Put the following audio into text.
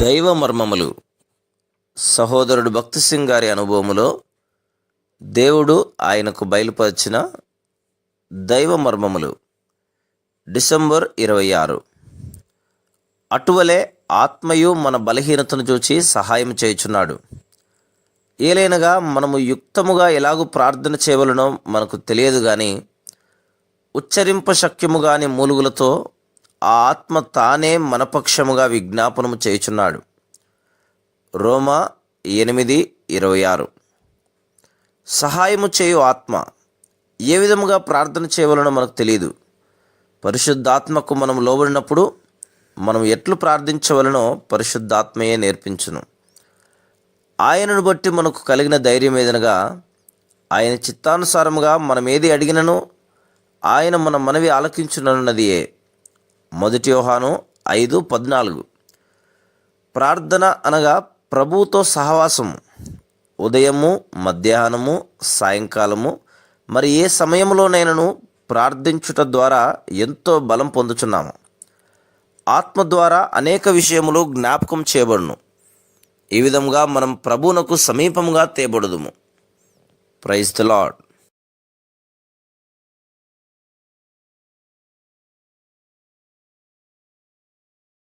దైవ మర్మములు. సహోదరుడు భక్తి సింగ్ గారి అనుభవములో దేవుడు ఆయనకు బయలుపరిచిన దైవ మర్మములు. డిసెంబర్ 26. అటువలే ఆత్మయు మన బలహీనతను చూచి సహాయం చేయుచున్నాడు. ఏలైనగా మనము యుక్తముగా ఎలాగూ ప్రార్థన చేయవలనో మనకు తెలియదు గాని ఉచ్చరింప శక్యము గాని మూలుగులతో ఆ ఆత్మ తానే మనపక్షముగా విజ్ఞాపనము చేయుచున్నాడు. రోమా 8:26. సహాయము చేయు ఆత్మ ఏ విధముగా ప్రార్థన చేయవలనో మనకు తెలియదు. పరిశుద్ధాత్మకు మనం లోబడినప్పుడు మనం ఎట్లు ప్రార్థించవలనో పరిశుద్ధాత్మయే నేర్పించును. ఆయనను బట్టి మనకు కలిగిన ధైర్యం ఏదనగా, ఆయన చిత్తానుసారముగా మనం ఏది అడిగినను ఆయన మన మనవి ఆలకించునన్నదియే. 1 యోహాను 5:14. ప్రార్థన అనగా ప్రభువుతో సహవాసము. ఉదయము, మధ్యాహ్నము, సాయంకాలము మరి ఏ సమయంలోనైనాను ప్రార్థించుట ద్వారా ఎంతో బలం పొందుచున్నాము. ఆత్మ ద్వారా అనేక విషయములు జ్ఞాపకం చేయబడును. ఈ విధంగా మనం ప్రభువునకు సమీపముగా తేబడుదుము. Praise the lord.